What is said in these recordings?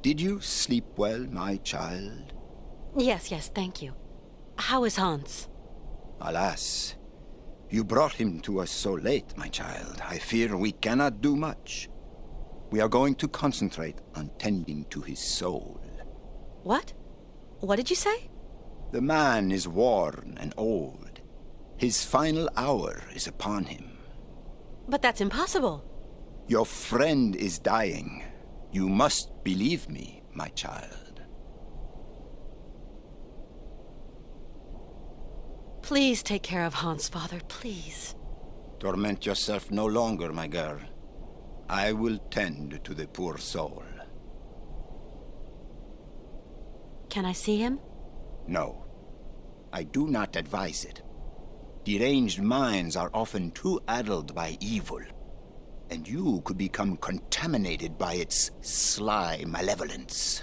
Did you sleep well, my child? Yes, thank you. How is Hans? Alas, you brought him to us so late, my child. I fear we cannot do much. We are going to concentrate on tending to his soul. What? What did you say? The man is worn and old. His final hour is upon him. But that's impossible. Your friend is dying. You must believe me, my child. Please take care of Hans, Father, please. Torment yourself no longer, my girl. I will tend to the poor soul. Can I see him? No. I do not advise it. Deranged minds are often too addled by evil, and you could become contaminated by its sly malevolence.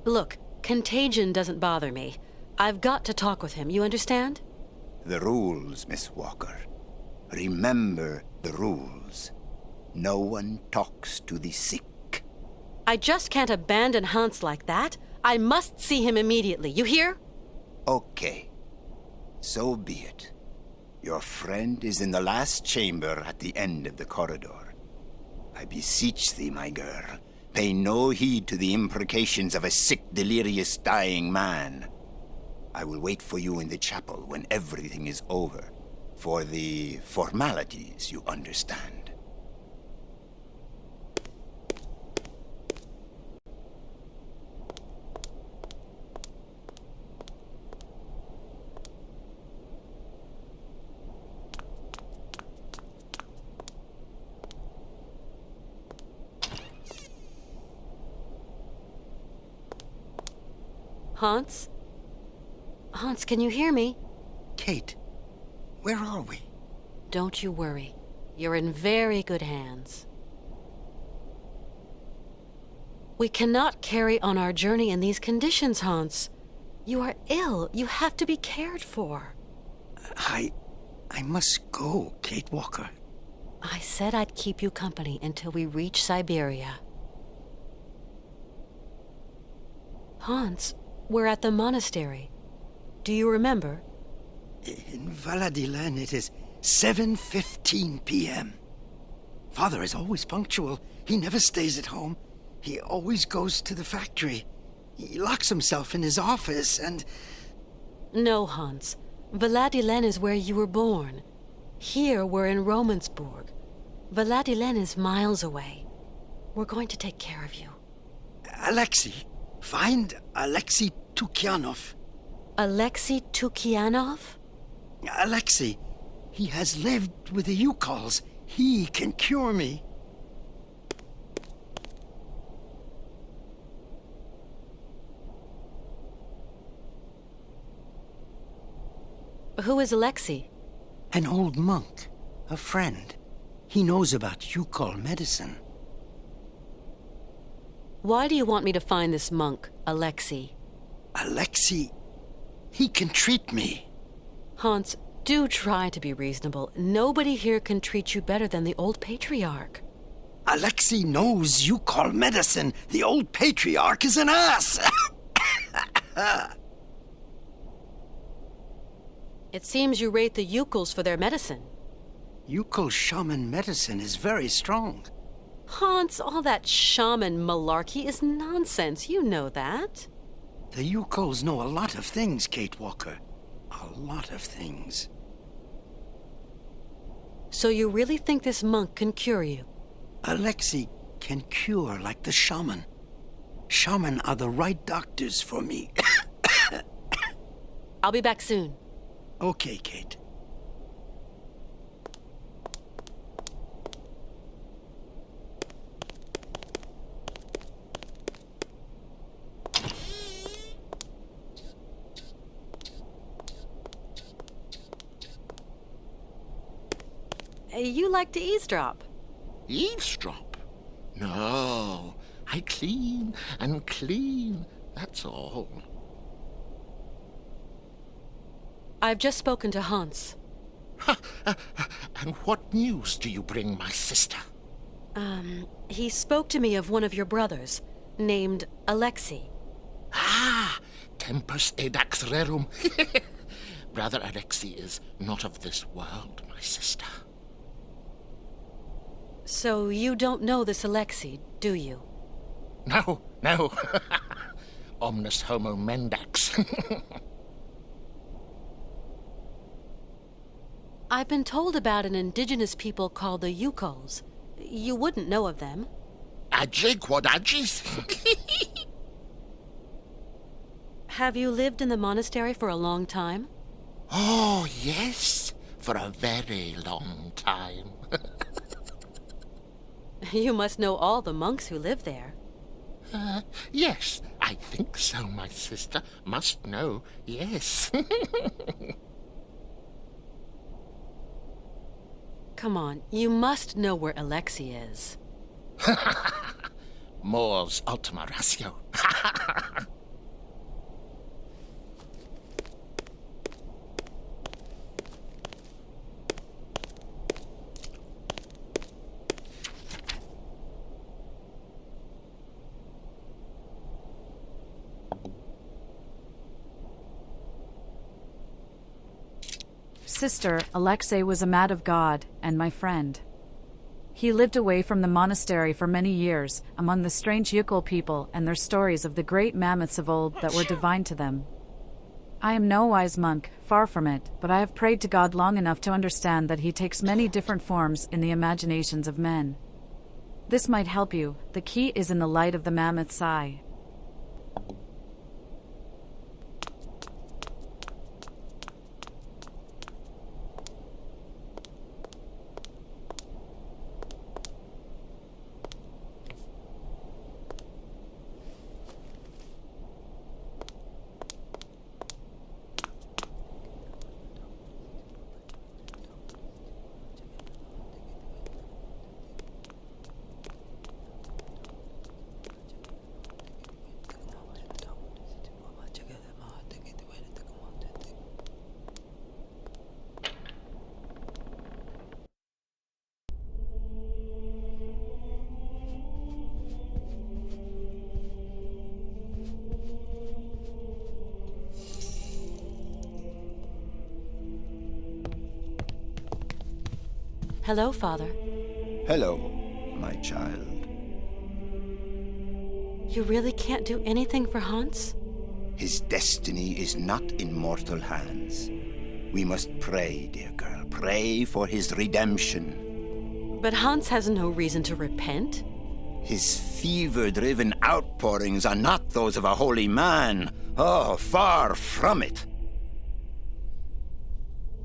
Look, contagion doesn't bother me. I've got to talk with him, you understand? The rules, Miss Walker. Remember the rules. No one talks to the sick. I just can't abandon Hans like that. I must see him immediately, you hear? Okay. So be it. Your friend is in the last chamber at the end of the corridor. I beseech thee, my girl, pay no heed to the imprecations of a sick, delirious, dying man. I will wait for you in the chapel when everything is over, for the formalities, you understand. Hans? Hans, can you hear me? Kate, where are we? Don't you worry. You're in very good hands. We cannot carry on our journey in these conditions, Hans. You are ill. You have to be cared for. I must go, Kate Walker. I said I'd keep you company until we reach Syberia. Hans, we're at the monastery. Do you remember? In Valadilen, it is 7:15 p.m. Father is always punctual. He never stays at home. He always goes to the factory. He locks himself in his office and... No, Hans. Valadilen is where you were born. Here we're in Romansburg. Valadilen is miles away. We're going to take care of you. Alexei. Find Alexei Tukyanov. Alexei Tukyanov? Alexei. He has lived with the Yukols. He can cure me. Who is Alexei? An old monk. A friend. He knows about Yukol medicine. Why do you want me to find this monk, Alexei? Alexei, he can treat me. Hans, do try to be reasonable. Nobody here can treat you better than the old Patriarch. Alexei knows Yukol medicine. The old Patriarch is an ass. It seems you rate the Yukols for their medicine. Yukol shaman medicine is very strong. Hans, all that shaman malarkey is nonsense. You know that. The Yukols know a lot of things, Kate Walker. A lot of things. So you really think this monk can cure you? Alexei can cure like the shaman. Shaman are the right doctors for me. I'll be back soon. Okay, Kate. You like to eavesdrop. Eavesdrop? No, I clean and clean, that's all. I've just spoken to Hans. And what news do you bring, my sister? He spoke to me of one of your brothers. named Alexei. Ah, tempus edax rerum. Brother Alexei is not of this world, my sister. So you don't know this Alexei, do you? No, no. Omnis homo mendax. I've been told about an indigenous people called the Yukols. You wouldn't know of them. Agi quod agis. Have you lived in the monastery for a long time? Oh, yes, for a very long time. You must know all the monks who live there. Yes, I think so, my sister. Must know, yes. Come on, you must know where Alexei is. Mors ultima ratio. Sister, Alexei was a man of God and my friend. He lived away from the monastery for many years, among the strange Yukol people and their stories of the great mammoths of old that were divine to them. I am no wise monk, far from it, but I have prayed to God long enough to understand that he takes many different forms in the imaginations of men. This might help you. The key is in the light of the mammoth's eye. Hello, Father. Hello, my child. You really can't do anything for Hans? His destiny is not in mortal hands. We must pray, dear girl. Pray for his redemption. But Hans has no reason to repent. His fever-driven outpourings are not those of a holy man. Oh, far from it.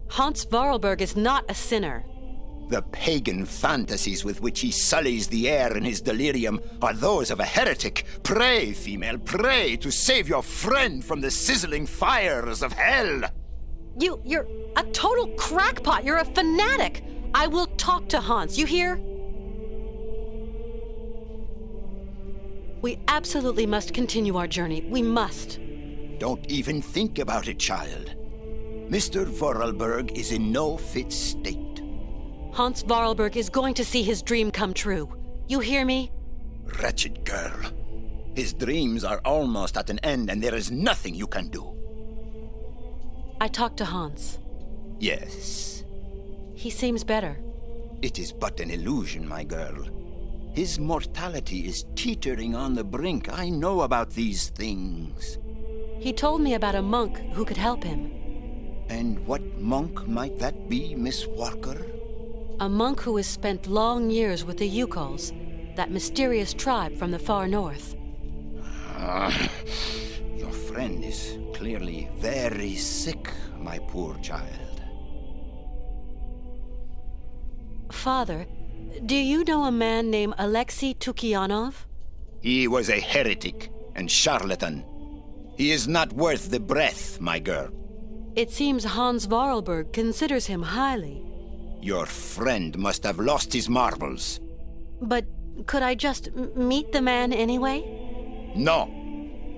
Hans Varlberg is not a sinner. The pagan fantasies with which he sullies the air in his delirium are those of a heretic. Pray, female, pray to save your friend from the sizzling fires of hell. You're a total crackpot. You're a fanatic. I will talk to Hans, you hear? We absolutely must continue our journey. We must. Don't even think about it, child. Mr. Vorarlberg is in no fit state. Hans Varlberg is going to see his dream come true. You hear me? Wretched girl. His dreams are almost at an end, and there is nothing you can do. I talked to Hans. Yes. He seems better. It is but an illusion, my girl. His mortality is teetering on the brink. I know about these things. He told me about a monk who could help him. And what monk might that be, Miss Walker? A monk who has spent long years with the Yukols, that mysterious tribe from the far north. Your friend is clearly very sick, my poor child. Father, do you know a man named Alexei Tukianov? He was a heretic and charlatan. He is not worth the breath, my girl. It seems Hans Varlberg considers him highly. Your friend must have lost his marbles. But could I just meet the man anyway? No.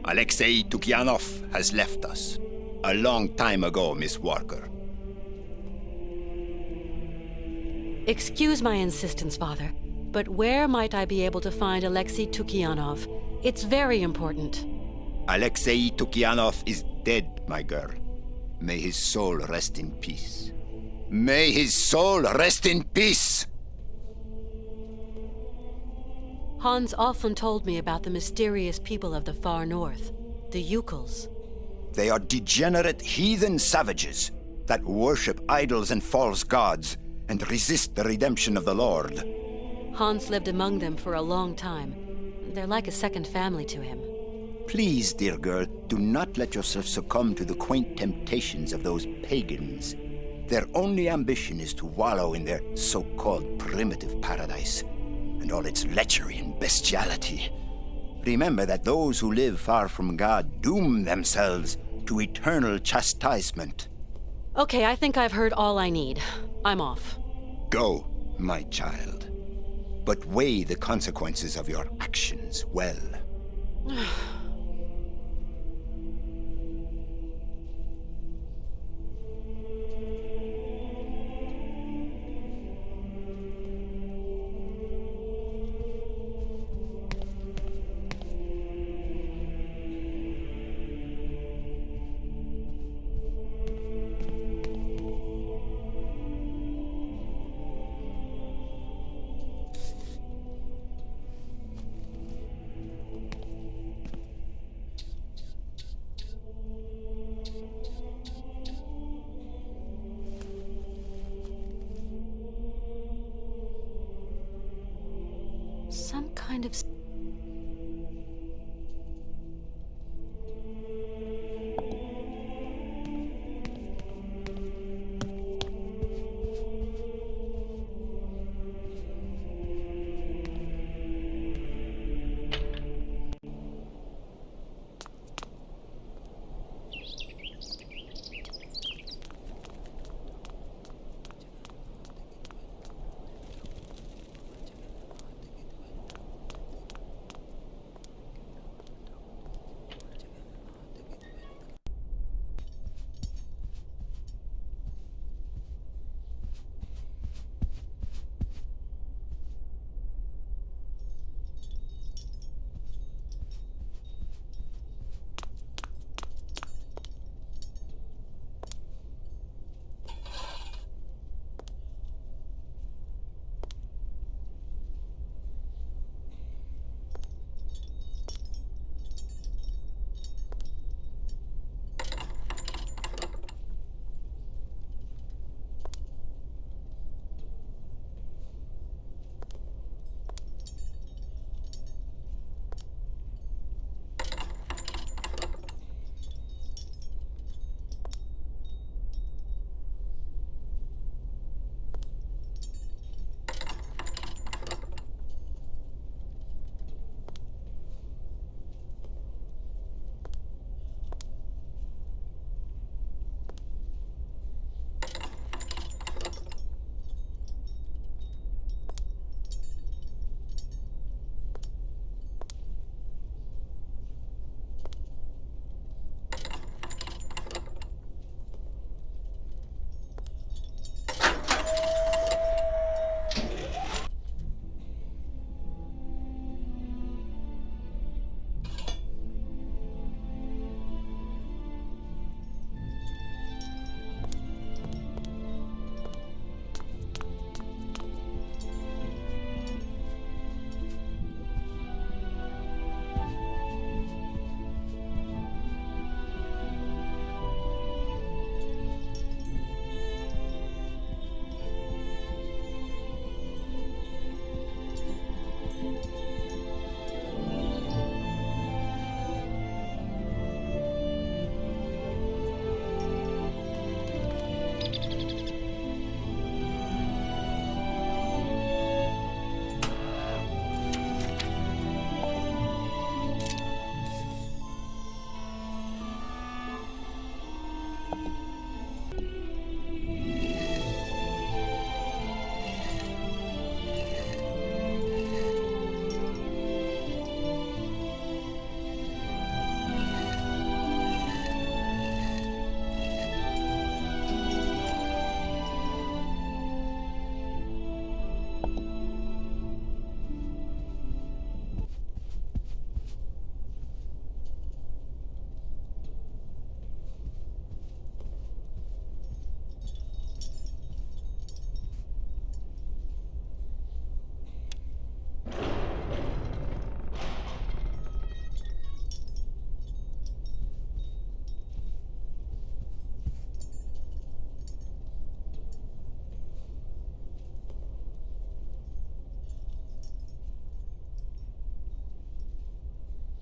Alexei Tukianov has left us. A long time ago, Miss Walker. Excuse my insistence, Father, but where might I be able to find Alexei Tukianov? It's very important. Alexei Tukianov is dead, my girl. May his soul rest in peace. May his soul rest in peace! Hans often told me about the mysterious people of the far north, the Yukels. They are degenerate heathen savages that worship idols and false gods and resist the redemption of the Lord. Hans lived among them for a long time. They're like a second family to him. Please, dear girl, do not let yourself succumb to the quaint temptations of those pagans. Their only ambition is to wallow in their so-called primitive paradise, and all its lechery and bestiality. Remember that those who live far from God doom themselves to eternal chastisement. Okay, I think I've heard all I need. I'm off. Go, my child. But weigh the consequences of your actions well. Some kind of...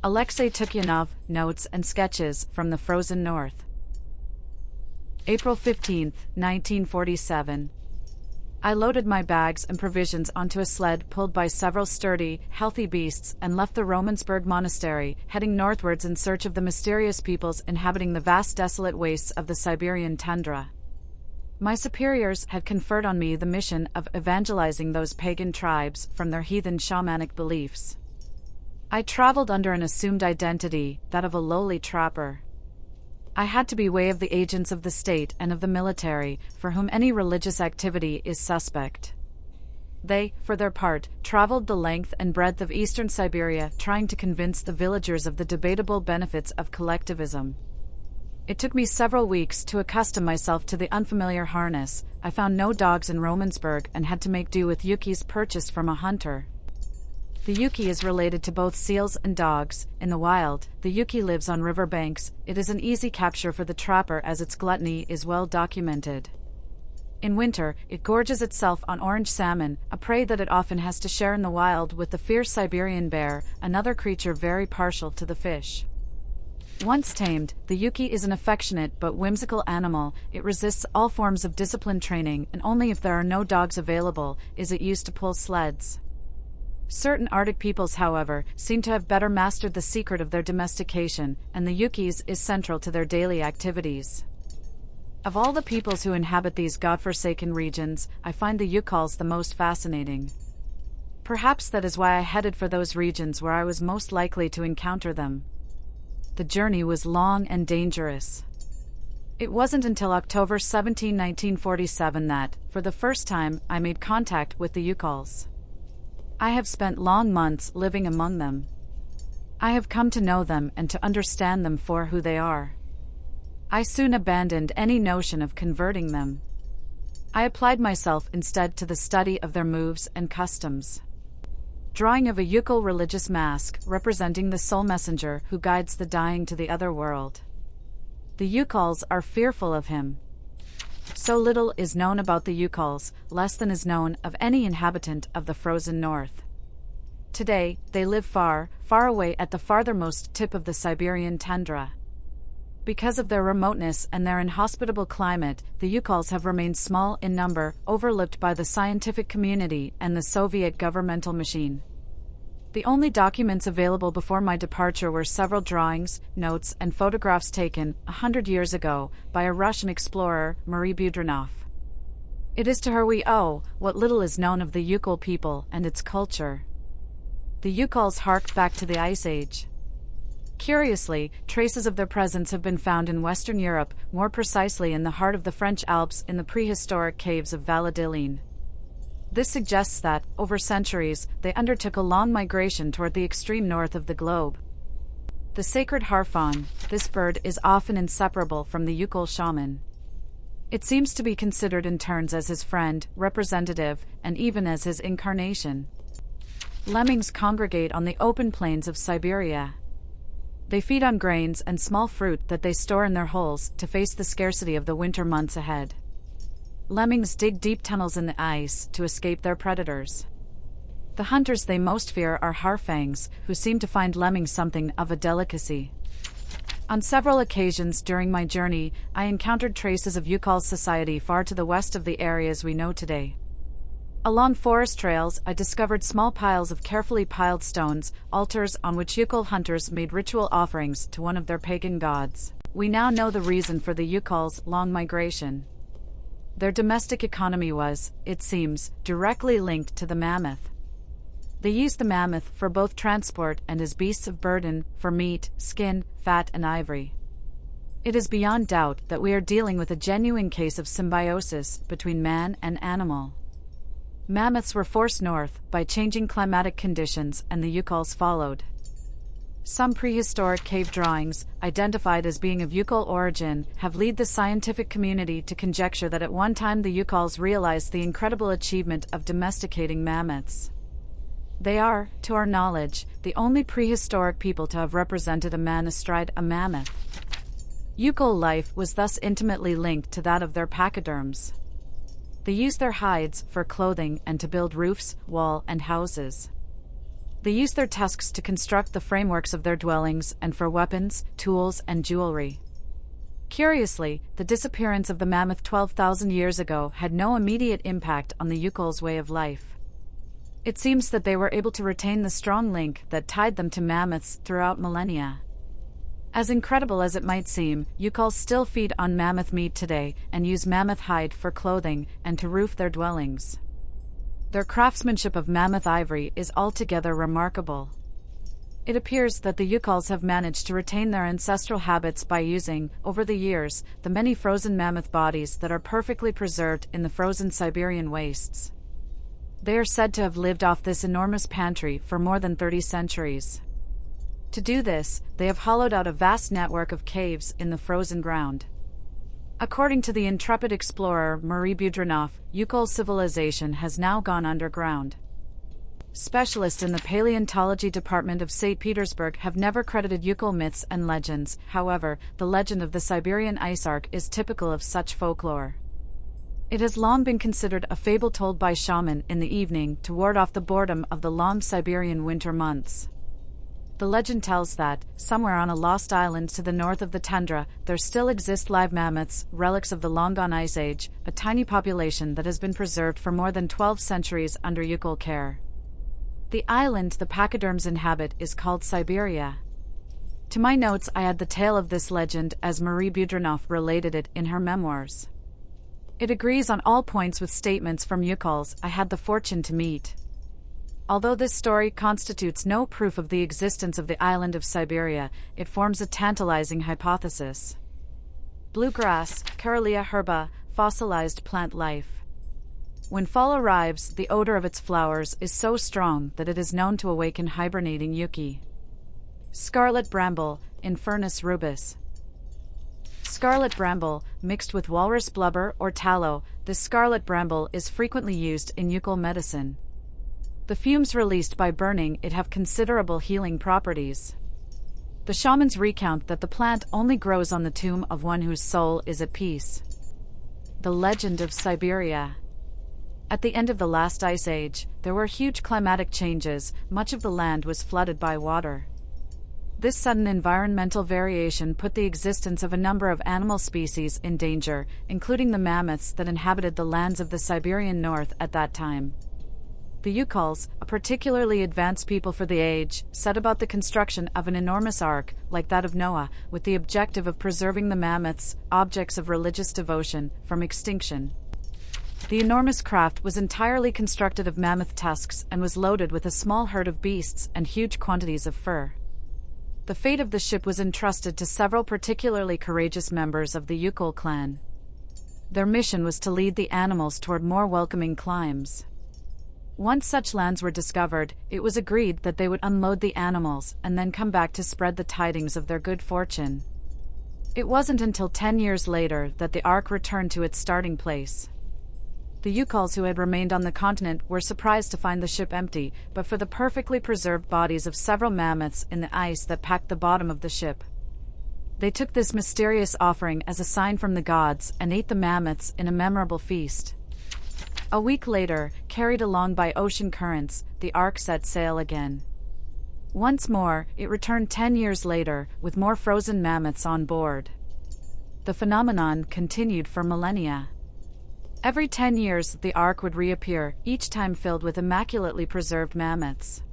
Alexei Tukyanov, Notes and Sketches from the Frozen North. April 15, 1947. I loaded my bags and provisions onto a sled pulled by several sturdy, healthy beasts and left the Romansburg Monastery, heading northwards in search of the mysterious peoples inhabiting the vast desolate wastes of the Siberian tundra. My superiors had conferred on me the mission of evangelizing those pagan tribes from their heathen shamanic beliefs. I traveled under an assumed identity, that of a lowly trapper. I had to be way of the agents of the state and of the military, for whom any religious activity is suspect. They, for their part, traveled the length and breadth of eastern Siberia, trying to convince the villagers of the debatable benefits of collectivism. It took me several weeks to accustom myself to the unfamiliar harness. I found no dogs in Romansburg and had to make do with yukis purchased from a hunter. The yuki is related to both seals and dogs. In the wild, the yuki lives on river banks. It is an easy capture for the trapper as its gluttony is well documented. In winter, it gorges itself on orange salmon, a prey that it often has to share in the wild with the fierce Siberian bear, another creature very partial to the fish. Once tamed, the yuki is an affectionate but whimsical animal. It resists all forms of discipline training, and only if there are no dogs available is it used to pull sleds. Certain Arctic peoples, however, seem to have better mastered the secret of their domestication, and the yukis is central to their daily activities. Of all the peoples who inhabit these godforsaken regions, I find the Yukals the most fascinating. Perhaps that is why I headed for those regions where I was most likely to encounter them. The journey was long and dangerous. It wasn't until October 17, 1947 that, for the first time, I made contact with the Yukals. I have spent long months living among them. I have come to know them and to understand them for who they are. I soon abandoned any notion of converting them. I applied myself instead to the study of their moves and customs. Drawing of a Yukal religious mask representing the soul messenger who guides the dying to the other world. The Yukals are fearful of him. So little is known about the Yukals, less than is known of any inhabitant of the frozen north. Today, they live far, far away at the farthermost tip of the Siberian tundra. Because of their remoteness and their inhospitable climate, the Yukals have remained small in number, overlooked by the scientific community and the Soviet governmental machine. The only documents available before my departure were several drawings, notes, and photographs taken 100 years ago by a Russian explorer, Marie Budrinov. It is to her we owe what little is known of the Yukal people and its culture. The Yukals hark back to the Ice Age. Curiously, traces of their presence have been found in Western Europe, more precisely in the heart of the French Alps in the prehistoric caves of Valladolid. This suggests that, over centuries, they undertook a long migration toward the extreme north of the globe. The sacred harfang, this bird is often inseparable from the Yukal shaman. It seems to be considered in turns as his friend, representative, and even as his incarnation. Lemmings congregate on the open plains of Syberia. They feed on grains and small fruit that they store in their holes to face the scarcity of the winter months ahead. Lemmings dig deep tunnels in the ice to escape their predators. The hunters they most fear are harfangs, who seem to find lemmings something of a delicacy. On several occasions during my journey, I encountered traces of Yukal society far to the west of the areas we know today. Along forest trails, I discovered small piles of carefully piled stones, altars on which Yukal hunters made ritual offerings to one of their pagan gods. We now know the reason for the Yukal's long migration. Their domestic economy was, it seems, directly linked to the mammoth. They used the mammoth for both transport and as beasts of burden, for meat, skin, fat, and ivory. It is beyond doubt that we are dealing with a genuine case of symbiosis between man and animal. Mammoths were forced north by changing climatic conditions, and the Yukals followed. Some prehistoric cave drawings, identified as being of Yukal origin, have led the scientific community to conjecture that at one time the Yukals realized the incredible achievement of domesticating mammoths. They are, to our knowledge, the only prehistoric people to have represented a man astride a mammoth. Yukal life was thus intimately linked to that of their pachyderms. They used their hides for clothing and to build roofs, walls, and houses. They use their tusks to construct the frameworks of their dwellings and for weapons, tools, and jewelry. Curiously, the disappearance of the mammoth 12,000 years ago had no immediate impact on the Yukol's way of life. It seems that they were able to retain the strong link that tied them to mammoths throughout millennia. As incredible as it might seem, Yukols still feed on mammoth meat today and use mammoth hide for clothing and to roof their dwellings. Their craftsmanship of mammoth ivory is altogether remarkable. It appears that the Yukols have managed to retain their ancestral habits by using, over the years, the many frozen mammoth bodies that are perfectly preserved in the frozen Siberian wastes. They are said to have lived off this enormous pantry for more than 30 centuries. To do this, they have hollowed out a vast network of caves in the frozen ground. According to the intrepid explorer Marie Budrinoff, Yukol civilization has now gone underground. Specialists in the paleontology department of St. Petersburg have never credited Yukol myths and legends. However, the legend of the Siberian ice arc is typical of such folklore. It has long been considered a fable told by shaman in the evening to ward off the boredom of the long Siberian winter months. The legend tells that, somewhere on a lost island to the north of the tundra, there still exist live mammoths, relics of the long-gone ice age, a tiny population that has been preserved for more than 12 centuries under Yukol care. The island the pachyderms inhabit is called Syberia. To my notes I add the tale of this legend as Marie Budrinoff related it in her memoirs. It agrees on all points with statements from Yukols I had the fortune to meet. Although this story constitutes no proof of the existence of the island of Syberia, it forms a tantalizing hypothesis. Bluegrass, Carelia herba, fossilized plant life. When fall arrives, the odor of its flowers is so strong that it is known to awaken hibernating Yuki. Scarlet Bramble, Infernus rubus. Scarlet Bramble, mixed with walrus blubber or tallow, this scarlet bramble is frequently used in Yukol medicine. The fumes released by burning it have considerable healing properties. The shamans recount that the plant only grows on the tomb of one whose soul is at peace. The legend of Syberia. At the end of the last ice age, there were huge climatic changes. Much of the land was flooded by water. This sudden environmental variation put the existence of a number of animal species in danger, including the mammoths that inhabited the lands of the Siberian North at that time. The Yukols, a particularly advanced people for the age, set about the construction of an enormous ark, like that of Noah, with the objective of preserving the mammoths, objects of religious devotion, from extinction. The enormous craft was entirely constructed of mammoth tusks and was loaded with a small herd of beasts and huge quantities of fur. The fate of the ship was entrusted to several particularly courageous members of the Yukol clan. Their mission was to lead the animals toward more welcoming climes. Once such lands were discovered, it was agreed that they would unload the animals and then come back to spread the tidings of their good fortune. It wasn't until 10 years later that the ark returned to its starting place. The Yukols who had remained on the continent were surprised to find the ship empty, but for the perfectly preserved bodies of several mammoths in the ice that packed the bottom of the ship. They took this mysterious offering as a sign from the gods and ate the mammoths in a memorable feast. A week later, carried along by ocean currents, the ark set sail again. Once more, it returned 10 years later, with more frozen mammoths on board. The phenomenon continued for millennia. Every 10 years the ark would reappear, each time filled with immaculately preserved mammoths.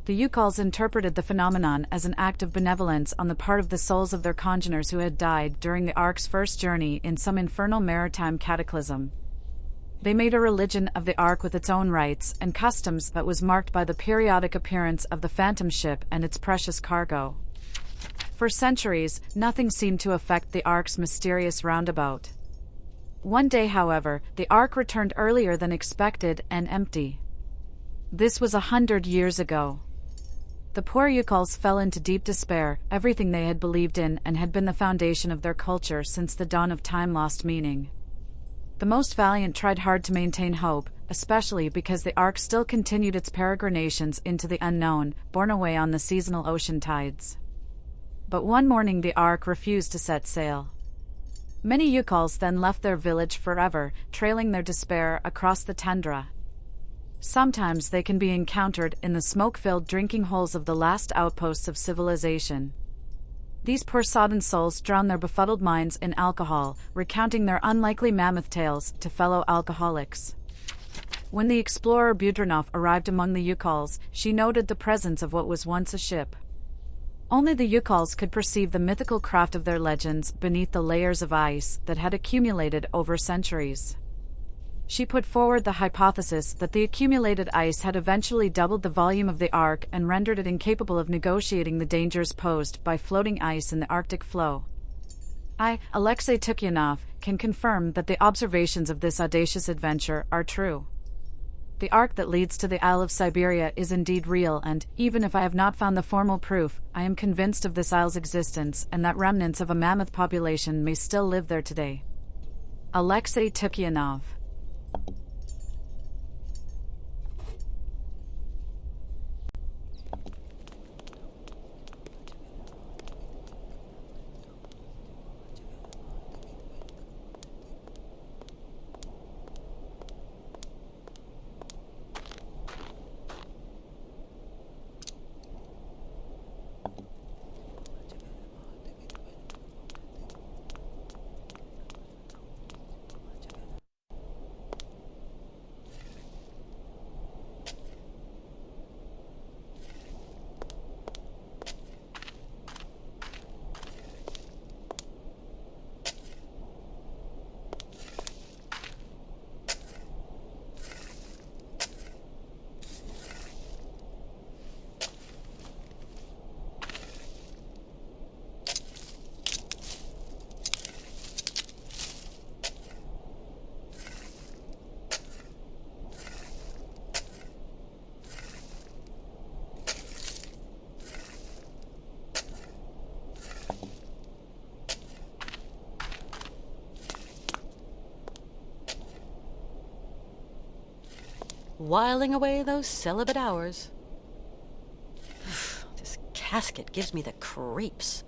The Yukols interpreted the phenomenon as an act of benevolence on the part of the souls of their congeners who had died during the ark's first journey in some infernal maritime cataclysm. They made a religion of the ark with its own rites and customs that was marked by the periodic appearance of the phantom ship and its precious cargo. For centuries, nothing seemed to affect the ark's mysterious roundabout. One day, however, the ark returned earlier than expected and empty. This was 100 years ago. The poor Yukols fell into deep despair. Everything they had believed in and had been the foundation of their culture since the dawn of time lost meaning. The most valiant tried hard to maintain hope, especially because the ark still continued its peregrinations into the unknown, borne away on the seasonal ocean tides. But one morning the ark refused to set sail. Many Yukols then left their village forever, trailing their despair across the tundra. Sometimes they can be encountered in the smoke-filled drinking holes of the last outposts of civilization. These poor sodden souls drown their befuddled minds in alcohol, recounting their unlikely mammoth tales to fellow alcoholics. When the explorer Budronov arrived among the Yukols, she noted the presence of what was once a ship. Only the Yukols could perceive the mythical craft of their legends beneath the layers of ice that had accumulated over centuries. She put forward the hypothesis that the accumulated ice had eventually doubled the volume of the Ark and rendered it incapable of negotiating the dangers posed by floating ice in the Arctic flow. I, Alexei Tukyanov, can confirm that the observations of this audacious adventure are true. The arc that leads to the Isle of Syberia is indeed real, and, even if I have not found the formal proof, I am convinced of this isle's existence and that remnants of a mammoth population may still live there today. Alexei Tukyanov. Whiling away those celibate hours. This casket gives me the creeps.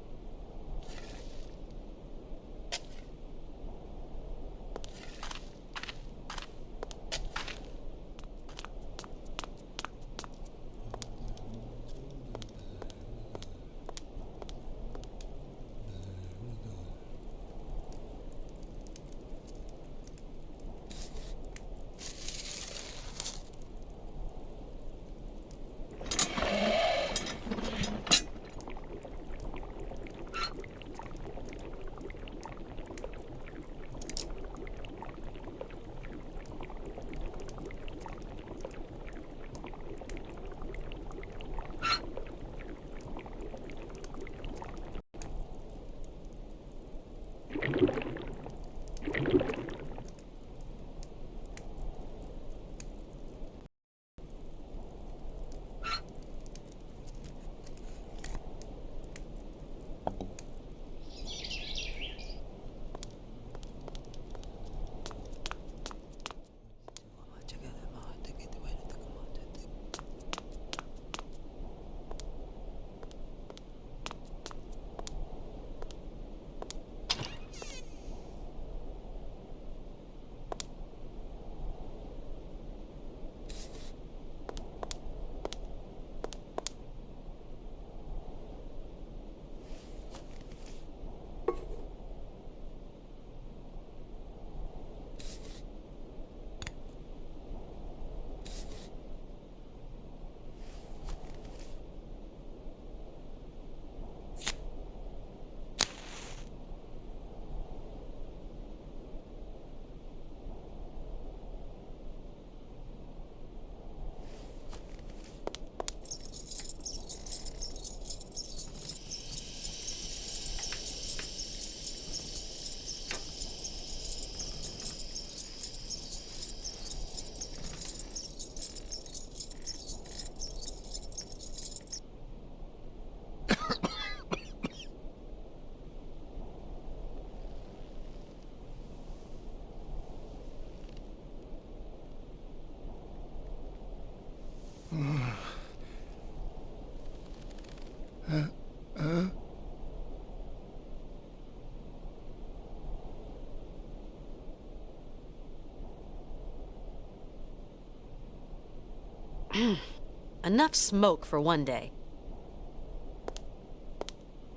Enough smoke for one day.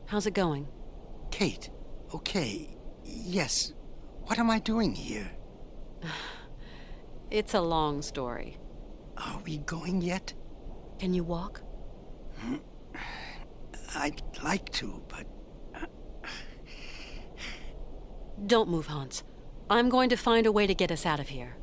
How's it going? Kate, okay. Yes. What am I doing here? It's a long story. Are we going yet? Can you walk? I'd like to, but... Don't move, Hans. I'm going to find a way to get us out of here.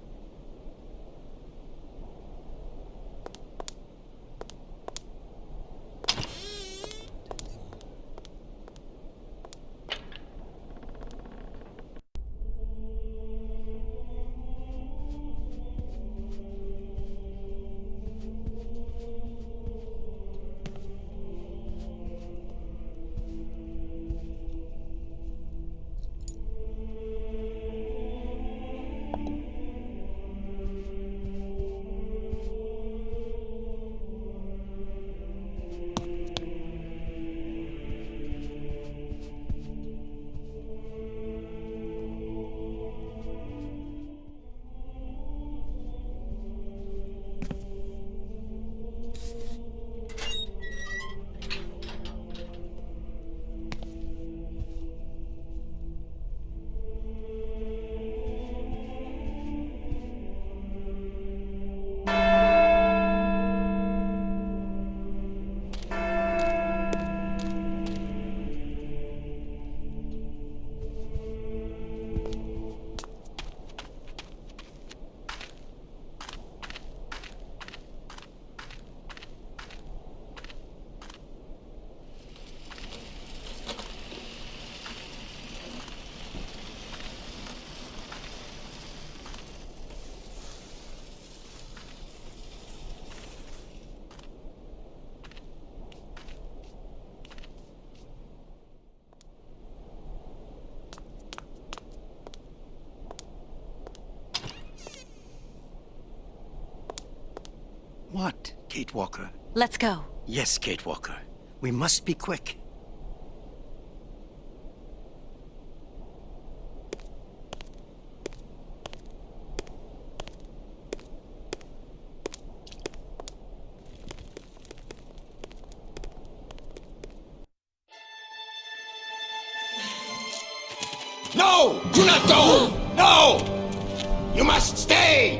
What, Kate Walker? Let's go. Yes, Kate Walker. We must be quick. No! Do not go! No! You must stay!